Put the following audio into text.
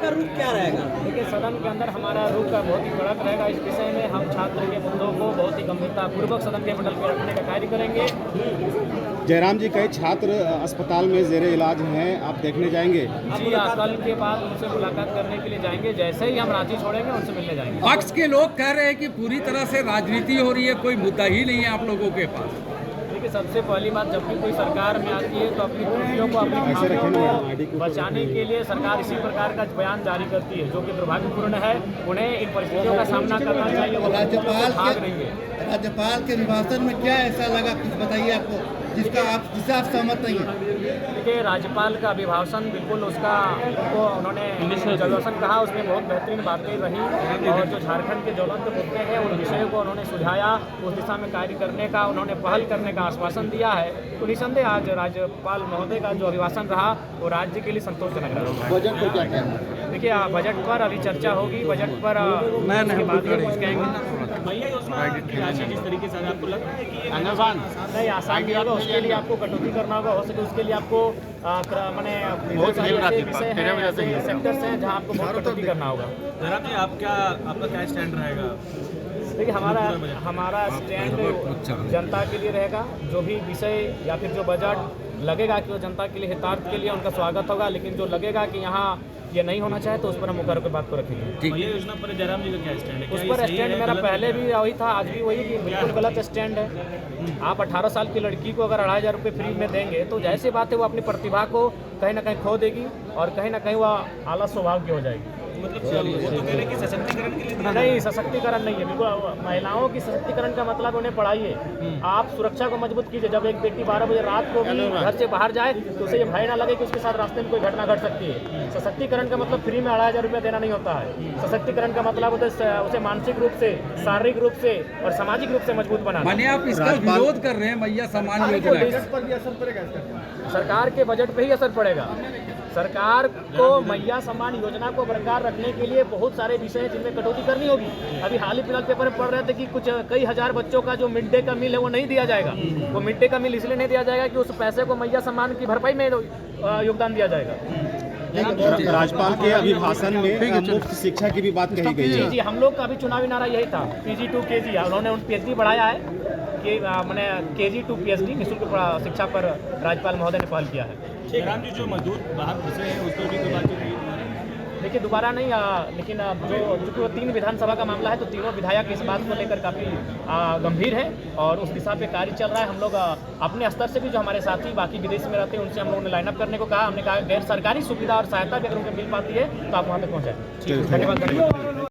आपका रुख क्या रहेगा? देखिए, सदन के अंदर हमारा रुख बहुत ही कड़क रहेगा। इस विषय में हम छात्र के मुद्दों को बहुत ही गंभीरतापूर्वक सदन के पटल पर रखने का कार्य करेंगे। जयराम जी, कई छात्र अस्पताल में जेरे इलाज हैं, आप देखने जाएंगे? जी, कल के बाद उनसे मुलाकात करने के लिए जाएंगे। जैसे ही हम रांची छोड़ेंगे उनसे मिलने जाएंगे। पक्ष के लोग कह रहे हैं कि पूरी तरह से राजनीति हो रही है, कोई मुद्दा ही नहीं है आप लोगों के पास। देखिए, सबसे पहली बात, जब भी कोई सरकार में आती है तो अपनी त्रुटियों को, अपनी खामियों को बचाने के लिए सरकार इसी प्रकार का बयान जारी करती है, जो कि दुर्भाग्यपूर्ण है। उन्हें इन परिस्थितियों का सामना करना चाहिए। राज्यपाल के अभिभाषण में क्या ऐसा लगा, कुछ बताइए आपको जिससे आप सहमत नहीं हैं? देखिए, राज्यपाल का अभिभाषण बिल्कुल उसका उन्होंने अभिभाषण कहा, उसमें बहुत बेहतरीन बातें रही और जो झारखंड के ज्वलंत मुद्दे हैं उन विषयों को उन्होंने सुझाया, उस दिशा में कार्य करने का उन्होंने पहल करने का आश्वासन दिया है। तो निसंदेह आज राज्यपाल महोदय का जो अभिभाषण रहा वो राज्य के लिए संतोषजनक रहा। बजट पर क्या कहना है? देखिए, बजट पर अभी चर्चा होगी। बजट पर उसके बाद ही कुछ कहेंगे। जिस तरीके से आपको लग रहा है कि नहीं आसान नहीं होगा, उसके लिए आपको कटौती करना होगा। हो सके उसके लिए आपको मैंने बहुत सारे ऐसे विषय हैं, ऐसे सेक्टर्स हैं जहाँ आपको बहुत कटौती करना होगा। जयराम जी, आपका क्या स्टैंड रहेगा? देखिए, हमारा स्टैंड जनता के लिए रहेगा। जो भी विषय या फिर जो बजट लगेगा कि वो जनता के लिए हितार्थ के लिए उनका स्वागत होगा, लेकिन जो लगेगा कि यहाँ ये नहीं होना चाहे तो उस पर हम मुकर के बात को रखेंगे। ये योजना पर जयराम जी का क्या स्टैंड है? उस पर स्टैंड मेरा पहले भी वही था, आज भी वही कि बिल्कुल गलत स्टैंड है। आप 18 साल की लड़की को अगर 2,500 रुपये फ्री में देंगे तो जैसी बात है वो अपनी प्रतिभा को कहीं ना कहीं खो देगी और कहीं ना कहीं वह आलस स्वभाव की हो जाएगी। मतलब वो तो कह रहे हैं कि सशक्तिकरण के लिए नहीं, सशक्तिकरण नहीं है। बिल्कुल महिलाओं की सशक्तिकरण का मतलब उन्हें पढ़ाइए, आप सुरक्षा को मजबूत कीजिए। जब एक बेटी 12 बजे रात को भी घर से बाहर जाए तो उसे ये भय ना लगे कि उसके साथ रास्ते में कोई घटना घट सकती है। सशक्तिकरण का मतलब फ्री में 2,500 रुपये देना नहीं होता है। सशक्तिकरण का मतलब होता है उसे मानसिक रूप से, शारीरिक रूप से और सामाजिक रूप से मजबूत बनाना। माने आप इसका विरोध कर रहे हैं मैया सम्मान योजना पर भी असर पड़ेगा इसका? सरकार के बजट पे ही असर पड़ेगा। सरकार को मैया सम्मान योजना को बरकरार रखने के लिए बहुत सारे विषय हैं जिनमें कटौती करनी होगी। अभी हाल ही फिलहाल पेपर में पढ़ रहे थे कि कुछ कई हजार बच्चों का जो मिड डे का मील है वो नहीं दिया जाएगा। वो मिड डे का मील इसलिए नहीं दिया जाएगा कि उस पैसे को मैया सम्मान की भरपाई में योगदान दिया जाएगा। राज्यपाल के अभिभाषण में मुफ्त शिक्षा की भी बात कही गई है। जी, हम लोग का अभी चुनावी नारा यही था, PG to KG। उन्होंने PhD बढ़ाया है कि मैंने KG to PhD निःशुल्क शिक्षा पर राज्यपाल महोदय ने पहल किया है। जयराम जी, जो मजदूर बाहर फंसे हैं उस पर भी कोई बातचीत हुई? देखिए, दोबारा नहीं, लेकिन जो चूँकि वो 3 विधानसभा का मामला है तो तीनों विधायक इस बात को लेकर काफ़ी गंभीर है और उस दिशा पे कार्य चल रहा है। हम लोग अपने स्तर से भी जो हमारे साथी बाकी विदेश में रहते हैं उनसे हम लोगों ने लाइनअप करने को कहा। हमने कहा गैर सरकारी सुविधा और सहायता भी अगर उनको मिल पाती है तो आप वहाँ तक पहुँचाएं। धन्यवाद।